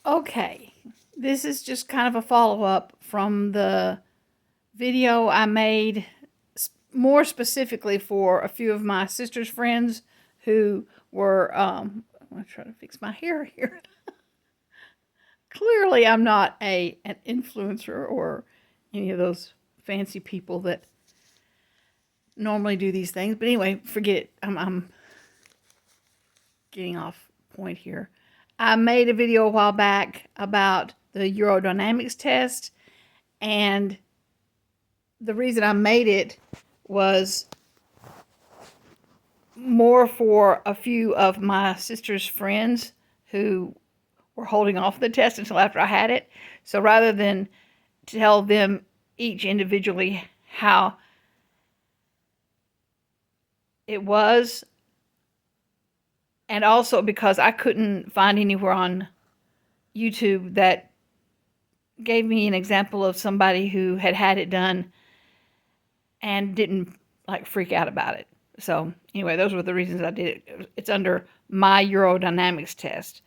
Okay, this is just kind of a follow-up from the video I made more specifically for a few of my sister's friends who were, I'm going to try to fix my hair here. Clearly, I'm not an influencer or any of those fancy people that normally do these things. But anyway, forget it. I'm getting off point here. I made a video a while back about the urodynamics test, and the reason I made it was more for a few of my sister's friends who were holding off the test until after I had it. So rather than tell them each individually how it was, and also because I couldn't find anywhere on YouTube that gave me an example of somebody who had had it done and didn't like freak out about it. So anyway, those were the reasons I did it. It's under my urodynamics test,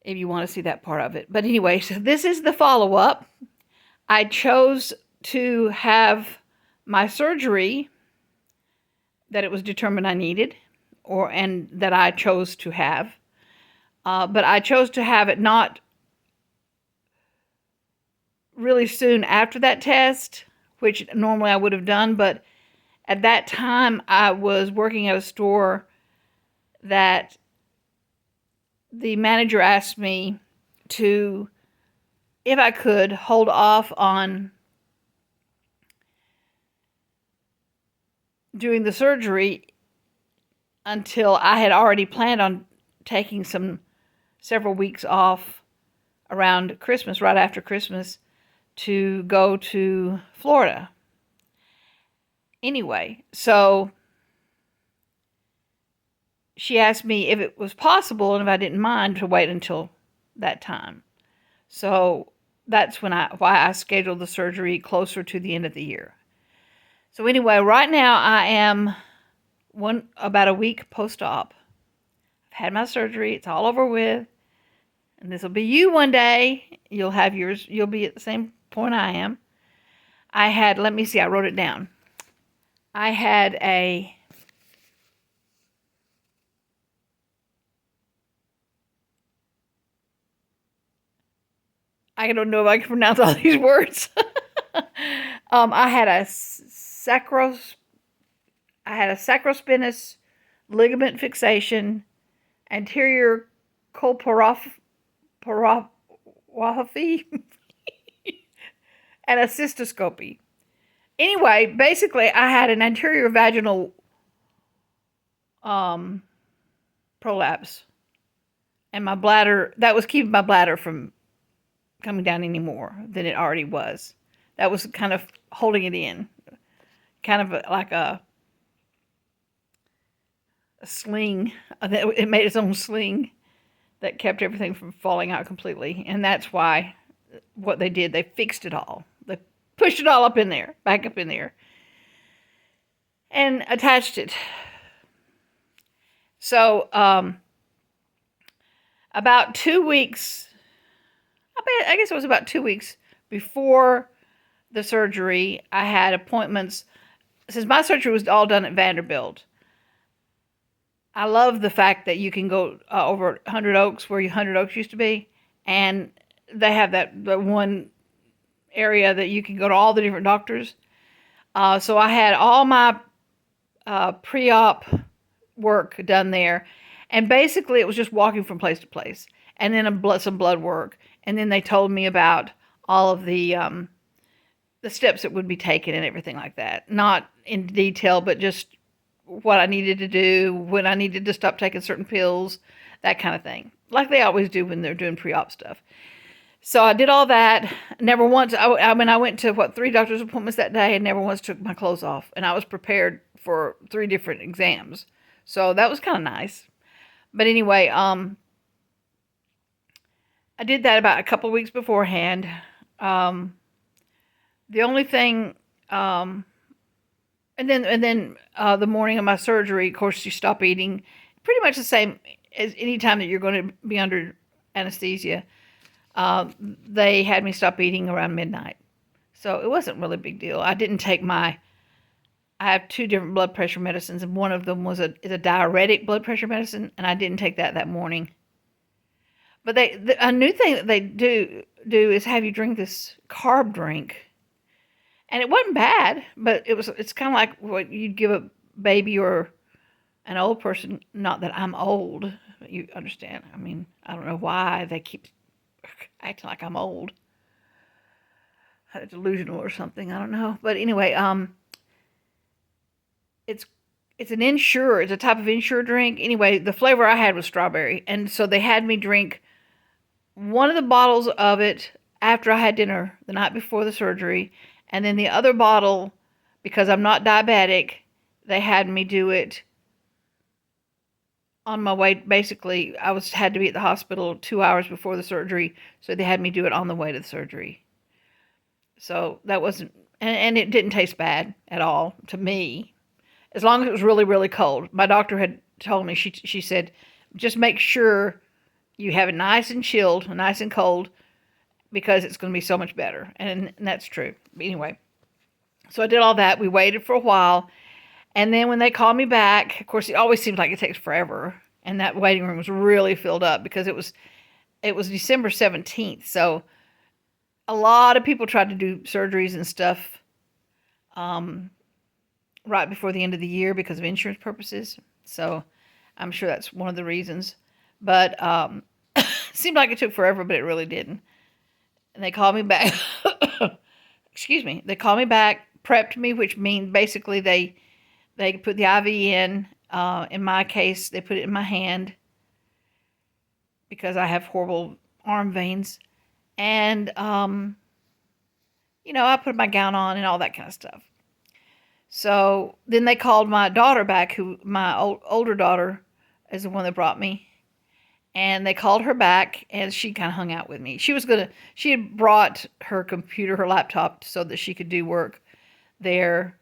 if you want to see that part of it. But anyway, so this is the follow-up. I chose to have my surgery that it was determined I needed, and that I chose to have. But I chose to have it not really soon after that test, which normally I would have done, but at that time I was working at a store that the manager asked me to, if I could, hold off on doing the surgery until I had already planned on taking several weeks off around Christmas, right after Christmas, to go to Florida. Anyway, so she asked me if it was possible and if I didn't mind to wait until that time. So that's why I scheduled the surgery closer to the end of the year. So anyway, right now I am about a week post-op. I've had my surgery. It's all over with. And this will be you one day. You'll have yours. You'll be at the same point I am. Let me see, I wrote it down. I had I don't know if I can pronounce all these words. I had a sacrospinous ligament fixation, anterior colporophy, and a cystoscopy. Anyway, basically, I had an anterior vaginal prolapse, and my bladder, that was keeping my bladder from coming down any more than it already was. That was kind of holding it in, kind of like a sling. It made its own sling that kept everything from falling out completely. And that's why what they did, they fixed it all. They pushed it all up in there, back up in there, and attached it. So about 2 weeks, I guess it was about 2 weeks before the surgery, I had appointments. Since my surgery was all done at Vanderbilt, I love the fact that you can go over 100 Oaks, where 100 Oaks used to be, and they have the one area that you can go to all the different doctors. So I had all my pre-op work done there, and basically it was just walking from place to place, and then some blood work, and then they told me about all of the steps that would be taken and everything like that. Not in detail, but just what I needed to do, when I needed to stop taking certain pills, that kind of thing, like they always do when they're doing pre-op stuff. So I did all that. Never once, I went to 3 doctor's appointments that day and never once took my clothes off. And I was prepared for 3 different exams. So that was kind of nice. But anyway, I did that about a couple of weeks beforehand. The only thing, and then the morning of my surgery, of course, you stop eating. Pretty much the same as any time that you're going to be under anesthesia, they had me stop eating around midnight. So it wasn't really a big deal. I didn't take I have 2 different blood pressure medicines, and one of them is a diuretic blood pressure medicine, and I didn't take that morning. But a new thing that they do is have you drink this carb drink, and it wasn't bad, but it's kind of like what you'd give a baby or an old person. Not that I'm old, you understand. I mean, I don't know why they keep acting like I'm old, delusional or something. I don't know, but anyway, it's an Ensure. It's a type of Ensure drink. Anyway, the flavor I had was strawberry, and so they had me drink one of the bottles of it after I had dinner the night before the surgery, and then the other bottle, because I'm not diabetic, they had me do it on my way. Basically, I had to be at the hospital 2 hours before the surgery, so they had me do it on the way to the surgery. So that wasn't, and it didn't taste bad at all to me, as long as it was really, really cold. My doctor had told me, she said, just make sure you have it nice and chilled, nice and cold, because it's going to be so much better. And that's true. Anyway, so I did all that. We waited for a while. And then when they called me back, of course, it always seems like it takes forever. And that waiting room was really filled up because it was December 17th. So a lot of people tried to do surgeries and stuff right before the end of the year because of insurance purposes. So I'm sure that's one of the reasons. But it seemed like it took forever, but it really didn't. And they called me back. Excuse me. They called me back, prepped me, which means basically they put the IV in. In my case, they put it in my hand because I have horrible arm veins. And, I put my gown on and all that kind of stuff. So then they called my daughter back, who my older daughter is the one that brought me. And they called her back, and she kind of hung out with me. She had brought her computer, her laptop, so that she could do work there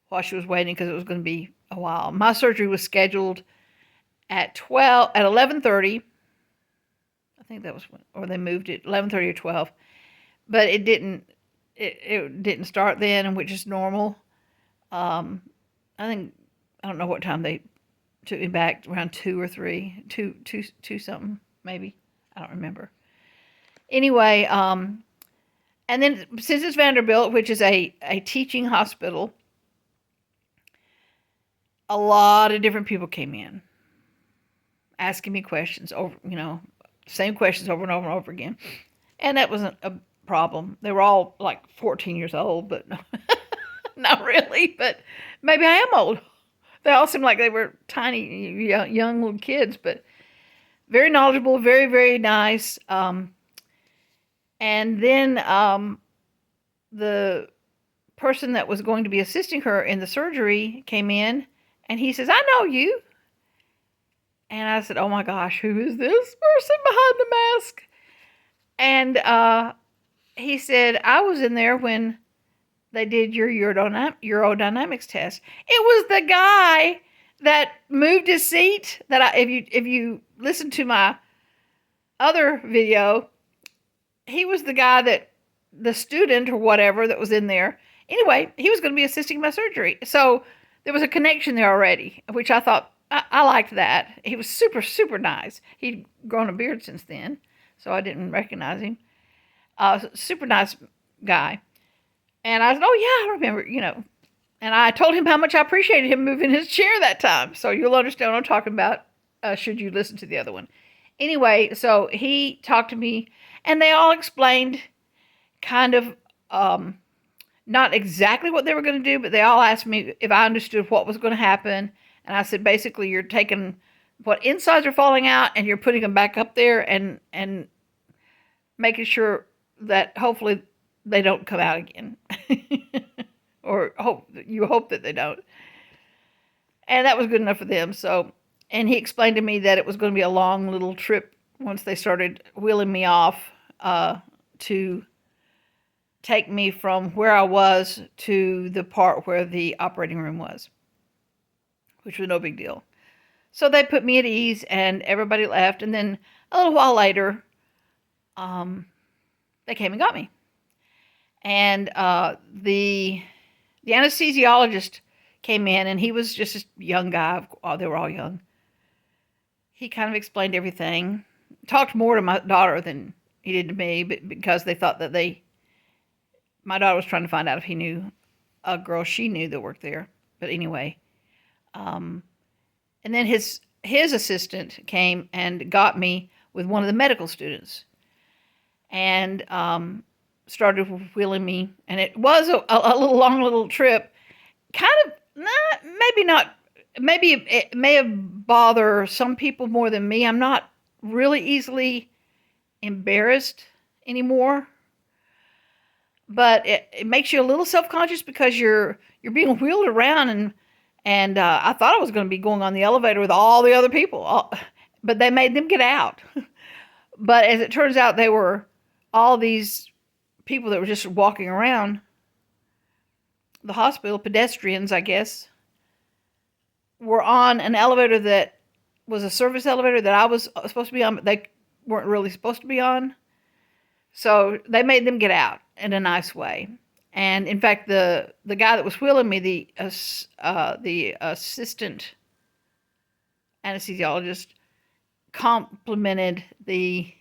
while she was waiting, because it was going to be a while. My surgery was scheduled at 11:30. I think that was or they moved it 11:30 or 12, but it didn't start then, which is normal. I don't know what time they took me back, around 2 or 3, 2 something, maybe. I don't remember. Anyway, and then since it's Vanderbilt, which is a teaching hospital, a lot of different people came in asking me questions over, same questions over and over and over again. And that wasn't a problem. They were all like 14 years old, but not really, but maybe I am old. They all seemed like they were tiny, young little kids, but very knowledgeable, very, very nice. And then the person that was going to be assisting her in the surgery came in, and he says, "I know you." And I said, "Oh my gosh, who is this person behind the mask?" And he said, "I was in there when they did your urodynamics test." It was the guy that moved his seat. If you listen to my other video, he was the guy the student or whatever that was in there. Anyway, he was going to be assisting my surgery. So there was a connection there already, which I thought, I liked that. He was super, super nice. He'd grown a beard since then, so I didn't recognize him. Super nice guy. And I said, "Oh, yeah, I remember, And I told him how much I appreciated him moving his chair that time. So you'll understand what I'm talking about should you listen to the other one. Anyway, so he talked to me, and they all explained kind of not exactly what they were going to do, but they all asked me if I understood what was going to happen. And I said, basically, you're taking what insides are falling out, and you're putting them back up there and making sure that hopefully they don't come out again. Or you hope that they don't. And that was good enough for them. So, and he explained to me that it was going to be a long little trip once they started wheeling me off to take me from where I was to the part where the operating room was, which was no big deal. So they put me at ease, and everybody left. And then a little while later, um, they came and got me. And the anesthesiologist came in, and he was just a young guy. Oh, they were all young. He kind of explained everything. Talked more to my daughter than he did to me, but because they thought that my daughter was trying to find out if he knew a girl she knew that worked there. But anyway, um, and then his assistant came and got me with one of the medical students, and started wheeling me. And it was a little long little trip. Kind of not. Maybe it may have bothered some people more than me. I'm not really easily embarrassed anymore, but it makes you a little self-conscious because you're being wheeled around, and I thought I was going to be going on the elevator with all the other people, but they made them get out. But as it turns out, they were all these people that were just walking around the hospital, pedestrians, I guess, were on an elevator that was a service elevator that I was supposed to be on, but they weren't really supposed to be on. So they made them get out in a nice way. And in fact, the guy that was wheeling me, the assistant anesthesiologist, complimented the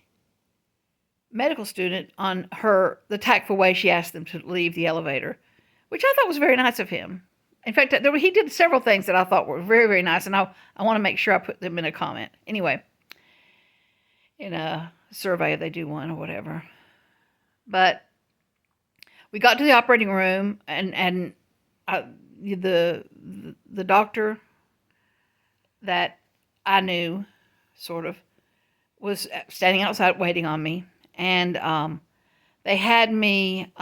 medical student on the tactful way she asked them to leave the elevator, which I thought was very nice of him. In fact, he did several things that I thought were very, very nice, and I want to make sure I put them in a comment. Anyway, in a survey, if they do one or whatever. But we got to the operating room, and the doctor that I knew, sort of, was standing outside waiting on me, and they had me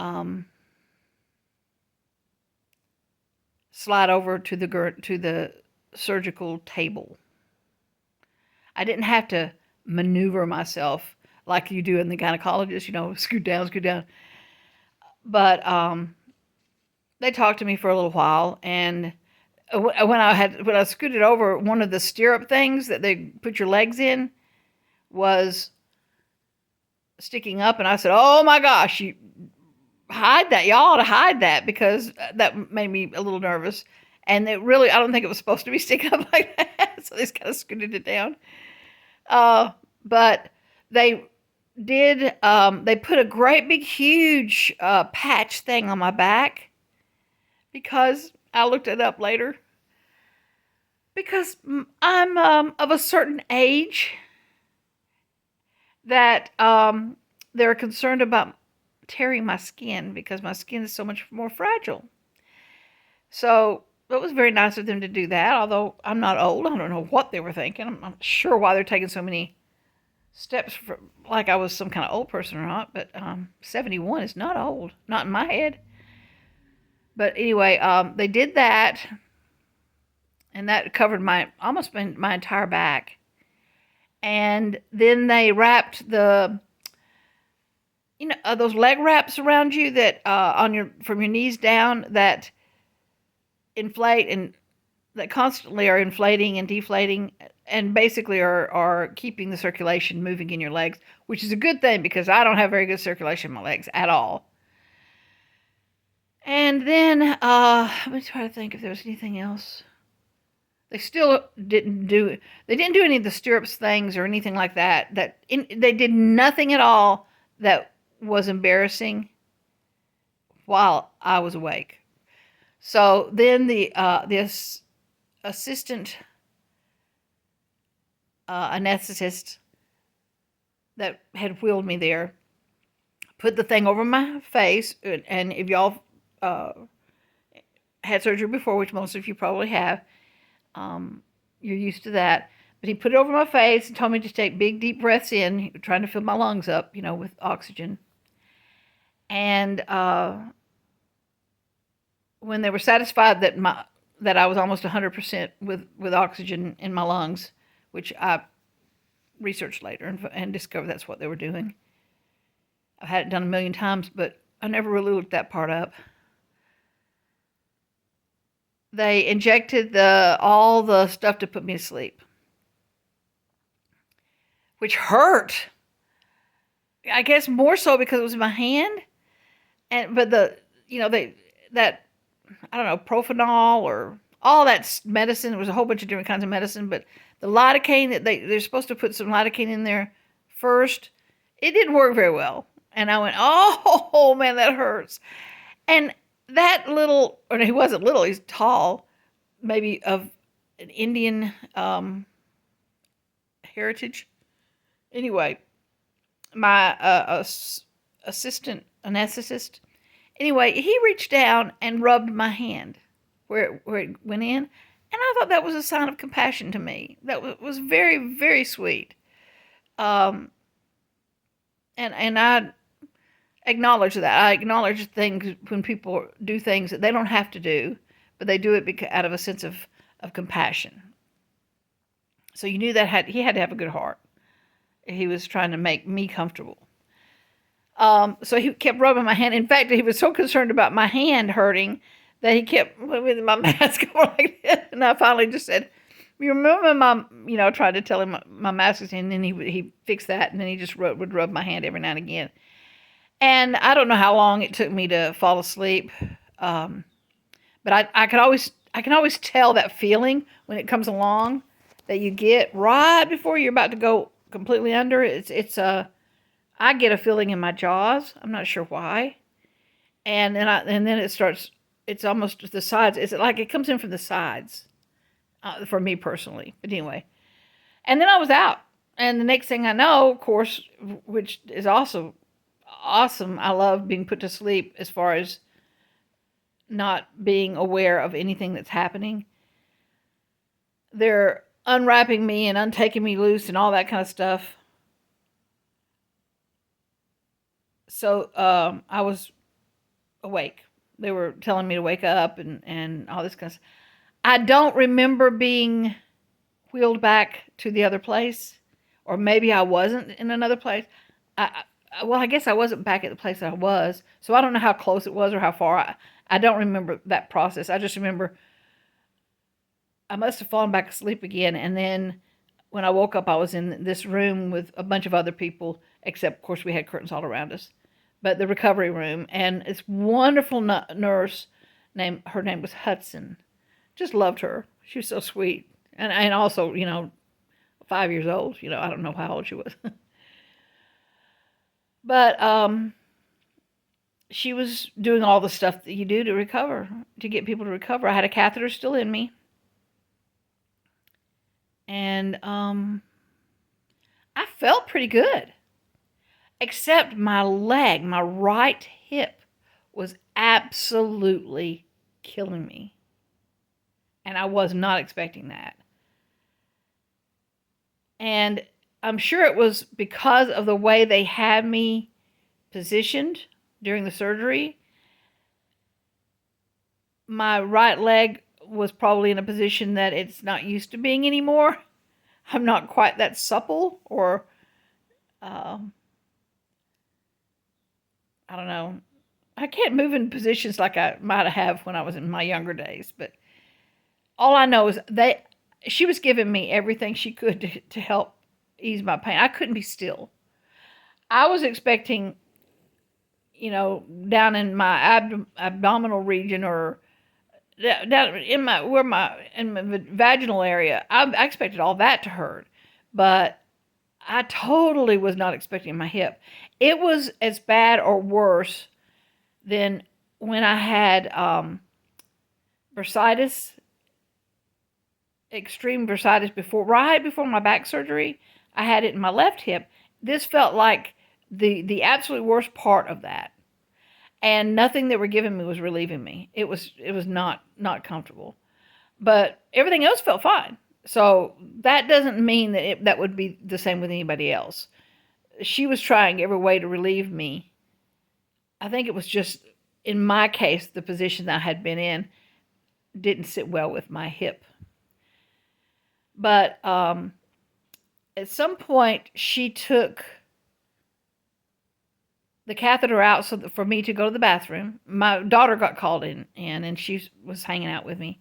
slide over to the surgical table. I didn't have to maneuver myself like you do in the gynecologist, scoot down, scoot down. But they talked to me for a little while, and when I scooted over, one of the stirrup things that they put your legs in was sticking up, and I said, "Oh my gosh, you hide that! Y'all ought to hide that," because that made me a little nervous. And I don't think it was supposed to be sticking up like that, so they just kind of scooted it down. But they did. They put a great big huge patch thing on my back, because I looked it up later. Because I'm of a certain age that they're concerned about tearing my skin, because my skin is so much more fragile. So it was very nice of them to do that, although I'm not old. I don't know what they were thinking. I'm not sure why they're taking so many steps like I was some kind of old person or not, but 71 is not old, not in my head. But anyway, they did that, and that covered almost my entire back. And then they wrapped those leg wraps around you that from your knees down, that inflate, and that constantly are inflating and deflating, and basically are keeping the circulation moving in your legs, which is a good thing because I don't have very good circulation in my legs at all. And then let me try to think if there was anything else. They still didn't do any of the stirrups things or anything like that. They did nothing at all that was embarrassing while I was awake. So then the assistant anesthetist that had wheeled me there put the thing over my face, and if y'all had surgery before, which most of you probably have, you're used to that. But he put it over my face and told me to take big, deep breaths in, trying to fill my lungs up, with oxygen. And when they were satisfied that I was almost 100% with oxygen in my lungs, which I researched later and discovered that's what they were doing. I've had it done a million times, but I never really looked that part up. They injected all the stuff to put me to sleep. which hurt. I guess more so because it was my hand, and but the they that I don't know, profanol or all that medicine. There was a whole bunch of different kinds of medicine, but the lidocaine that they're supposed to put some lidocaine in there first, it didn't work very well. And I went, oh man, that hurts. And that little, or he wasn't little, he's tall, maybe of an Indian heritage. Anyway, my assistant anesthetist. Anyway, he reached down and rubbed my hand where it went in, and I thought that was a sign of compassion to me. That was very, very sweet. Um, and I acknowledge that. I acknowledge things when people do things that they don't have to do, but they do it out of a sense of compassion. So you knew that he had to have a good heart. He was trying to make me comfortable. So he kept rubbing my hand. In fact, he was so concerned about my hand hurting that he kept moving my mask on like this. And I finally just said, "You remember tried to tell him my mask is in." And then he fixed that, and then he just would rub my hand every now and again. And I don't know how long it took me to fall asleep, but I can always tell that feeling when it comes along that you get right before you're about to go completely under. I get a feeling in my jaws. I'm not sure why. And then it starts. It's almost the sides. It's like it comes in from the sides, for me personally. But anyway, and then I was out. And the next thing I know, of course, which is also awesome. I love being put to sleep as far as not being aware of anything that's happening. They're unwrapping me and untaking me loose and all that kind of stuff. So I was awake. They were telling me to wake up and all this kind of stuff. I don't remember being wheeled back to the other place, or maybe I wasn't in another place. I guess I wasn't back at the place that I was, so I don't know how close it was or how far. I don't remember that process. I just remember I must have fallen back asleep again, and then when I woke up, I was in this room with a bunch of other people, except, of course, we had curtains all around us. But the recovery room, and this wonderful nurse, her name was Hudson. Just loved her. She was so sweet. And also, 5 years old. I don't know how old she was. But she was doing all the stuff that you do to recover, to get people to recover. I had a catheter still in me. And I felt pretty good. Except my leg, my right hip, was absolutely killing me. And I was not expecting that. And I'm sure it was because of the way they had me positioned during the surgery. My right leg was probably in a position that it's not used to being anymore. I'm not quite that supple, or I don't know. I can't move in positions like I might have when I was in my younger days. But all I know is she was giving me everything she could to help ease my pain. I couldn't be still. I was expecting, down in my abdominal region, or down in my vaginal area, I expected all that to hurt. But I totally was not expecting my hip. It was as bad or worse than when I had bursitis, extreme bursitis right before my back surgery. I had it in my left hip. This felt like the absolute worst part of that. And nothing they were giving me was relieving me. It was not comfortable. But everything else felt fine. So that doesn't mean that that would be the same with anybody else. She was trying every way to relieve me. I think it was just, in my case, the position that I had been in didn't sit well with my hip. But at some point, she took the catheter out for me to go to the bathroom. My daughter got called in, and she was hanging out with me.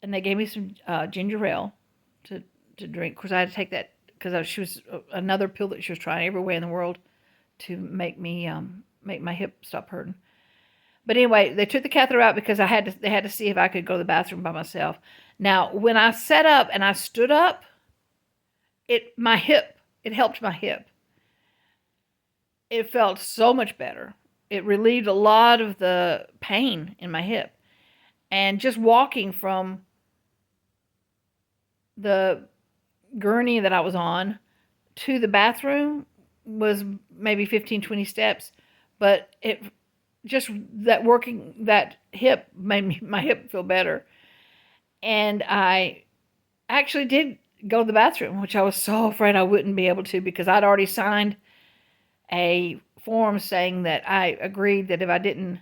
And they gave me some ginger ale to drink. Of course, I had to take that because she was another pill that she was trying every way in the world to make my hip stop hurting. But anyway, they took the catheter out because they had to see if I could go to the bathroom by myself. Now, when I sat up and I stood up, it helped my hip. It felt so much better. It relieved a lot of the pain in my hip. And just walking from the gurney that I was on to the bathroom was maybe 15, 20 steps. But that hip made my hip feel better. And I actually did go to the bathroom, which I was so afraid I wouldn't be able to because I'd already signed a form saying that I agreed that if I didn't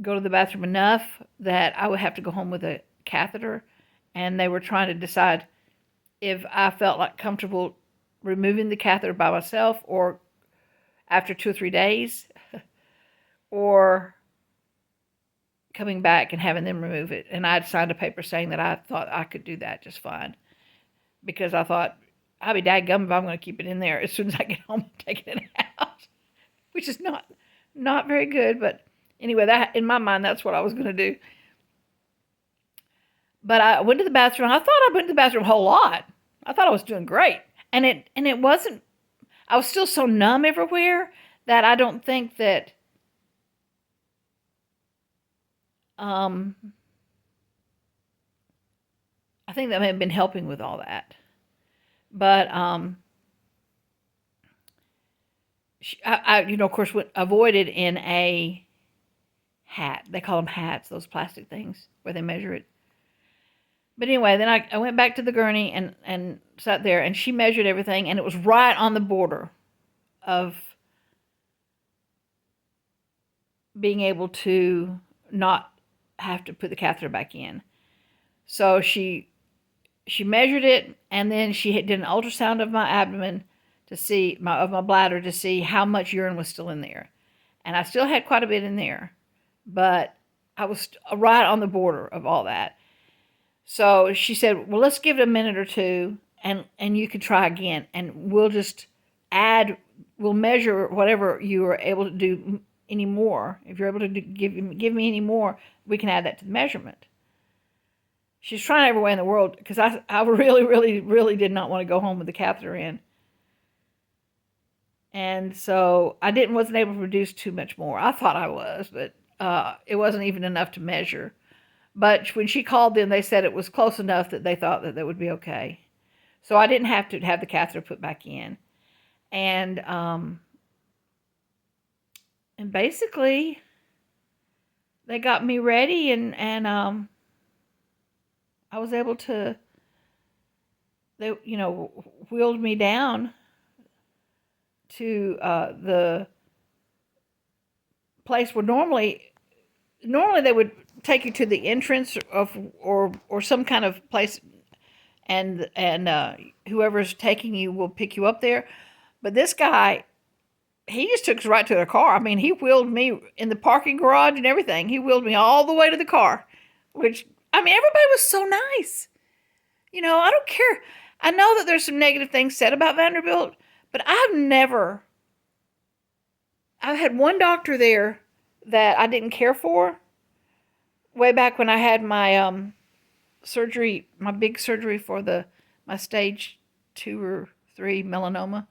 go to the bathroom enough, that I would have to go home with a catheter. And they were trying to decide if I felt like comfortable removing the catheter by myself or after 2 or 3 days or coming back and having them remove it. And I'd signed a paper saying that I thought I could do that just fine because I thought I'll be dadgum if I'm going to keep it in there as soon as I get home and taking it out, which is not very good. But anyway, that in my mind, that's what I was going to do. But I went to the bathroom. I thought I went to the bathroom a whole lot. I thought I was doing great. And it wasn't, I was still so numb everywhere that I don't think that, I think that may have been helping with all that. But, I of course, avoided in a hat. They call them hats, those plastic things where they measure it. But anyway, then I went back to the gurney and sat there, and she measured everything, and it was right on the border of being able to not have to put the catheter back in. So she measured it, and then she did an ultrasound of my abdomen to see of my bladder to see how much urine was still in there, and I still had quite a bit in there, but I was right on the border of all that. So she said, well, let's give it a minute or two, and you can try again, and we'll measure whatever you are able to do any more. If you're able to give me any more, we can add that to the measurement. She's trying every way in the world because I really, really, really did not want to go home with the catheter in. And so I wasn't able to produce too much more. I thought I was, but it wasn't even enough to measure. But when she called them, they said it was close enough that they thought that would be okay. So I didn't have to have the catheter put back in. And basically, they got me ready, and I was able to, they wheeled me down to the place where normally they would take you to the entrance of or some kind of place, and whoever's taking you will pick you up there. But this guy, he just took us right to the car. I mean, he wheeled me in the parking garage and everything. He wheeled me all the way to the car, which, I mean, everybody was so nice. I don't care. I know that there's some negative things said about Vanderbilt, but I've had one doctor there that I didn't care for. Way back when I had my surgery, my big surgery for my stage 2 or 3 melanoma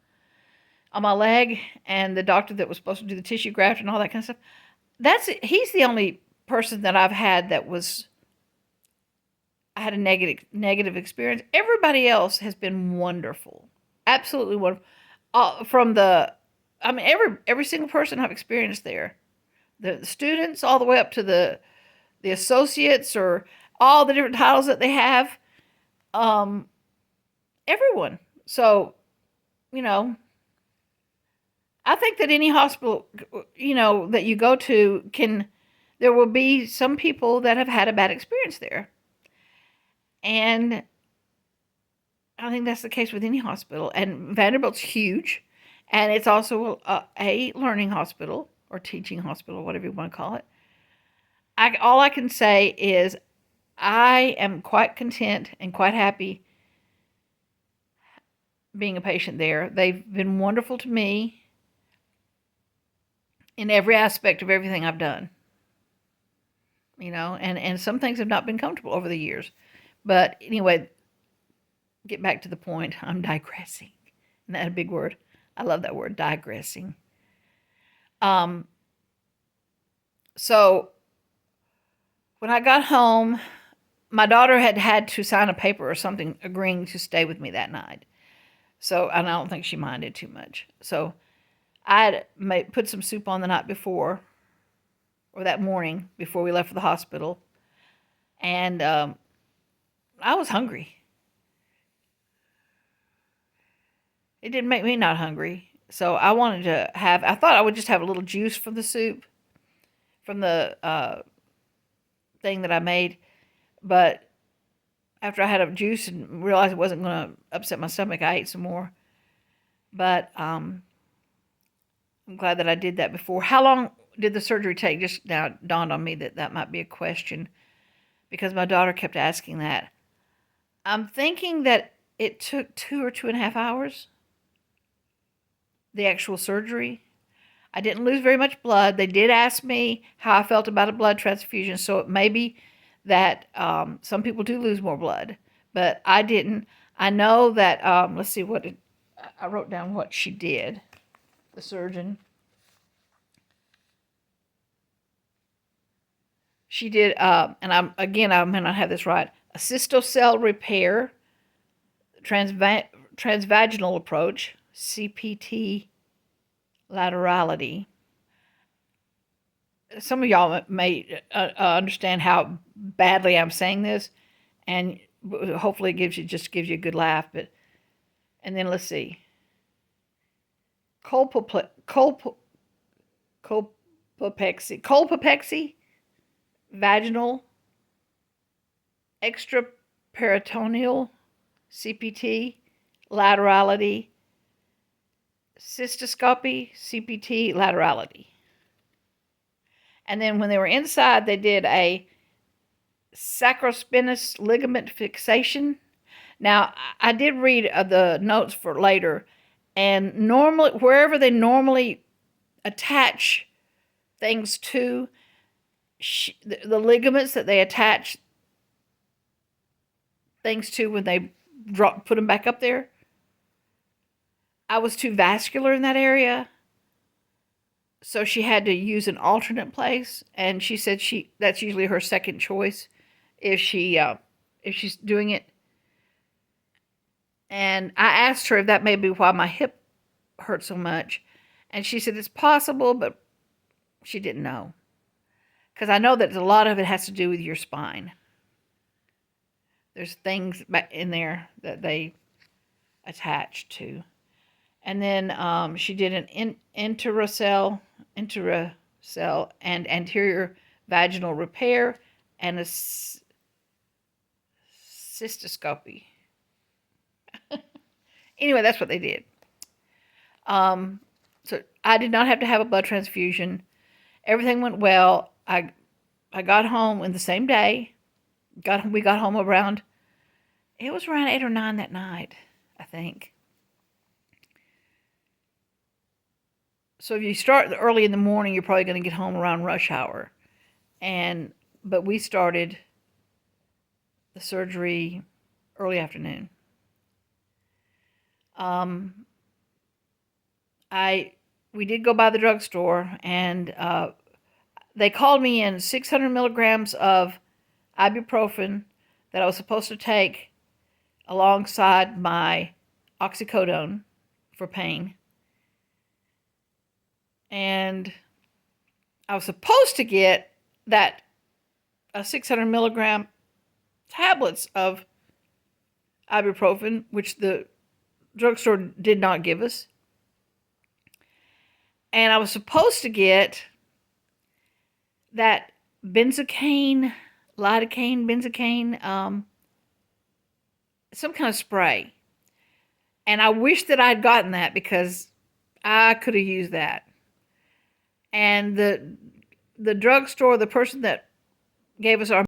on my leg, and the doctor that was supposed to do the tissue graft and all that kind of stuff. He's the only person that I've had I had a negative experience. Everybody else has been wonderful, absolutely wonderful. Every single person I've experienced there, the students all the way up to the associates or all the different titles that they have, everyone. So, I think that any hospital, that you go to there will be some people that have had a bad experience there. And I think that's the case with any hospital. And Vanderbilt's huge. And it's also a learning hospital or teaching hospital, whatever you want to call it. All I can say is I am quite content and quite happy being a patient there. They've been wonderful to me in every aspect of everything I've done. And some things have not been comfortable over the years. But anyway, get back to the point. I'm digressing. Isn't that a big word? I love that word, digressing. Um, so when I got home, my daughter had to sign a paper or something agreeing to stay with me that night. So, and I don't think she minded too much. So I had put some soup on the night before, or that morning before we left for the hospital, and I was hungry. It didn't make me not hungry. So I wanted to have, I thought I would just have a little juice from the soup, from the thing that I made. But after I had a juice and realized it wasn't going to upset my stomach, I ate some more. But I'm glad that I did that before. How long did the surgery take? Just now dawned on me that that might be a question because my daughter kept asking that. I'm thinking that it took 2 or 2.5 hours, the actual surgery. I didn't lose very much blood. They did ask me how I felt about a blood transfusion, so it may be that some people do lose more blood, but I didn't. I know that, let's see I wrote down what she did, the surgeon. She did, and I may not have this right, a cystocell repair, transvaginal approach, CPT laterality. Some of y'all may understand how badly I'm saying this, and hopefully it gives you a good laugh. And then let's see, colpopexy, vaginal, extraperitoneal, CPT, laterality, cystoscopy, CPT, laterality. And then when they were inside, they did a sacrospinous ligament fixation. Now, I did read the notes for later, and normally, wherever they normally attach things to, the ligaments that they attach things to when they put them back up there, I was too vascular in that area. So she had to use an alternate place, and she said that's usually her second choice if she's doing it. And I asked her if that may be why my hip hurt so much, and she said it's possible, but she didn't know, because I know that a lot of it has to do with your spine. There's things in there that they attach to. And then she did an intracell and anterior vaginal repair and a cystoscopy. Anyway, that's what they did. So I did not have to have a blood transfusion. Everything went well. I got home in the same day. We got home around, it was around 8 or 9 that night, I think. So if you start early in the morning, you're probably going to get home around rush hour. But we started the surgery early afternoon. We did go by the drugstore, and they called me in 600 milligrams of ibuprofen that I was supposed to take alongside my oxycodone for pain. And I was supposed to get that 600 milligram tablets of ibuprofen, which the drugstore did not give us. And I was supposed to get that lidocaine, some kind of spray. And I wish that I'd gotten that, because I could have used that. And the drugstore, the person that gave us our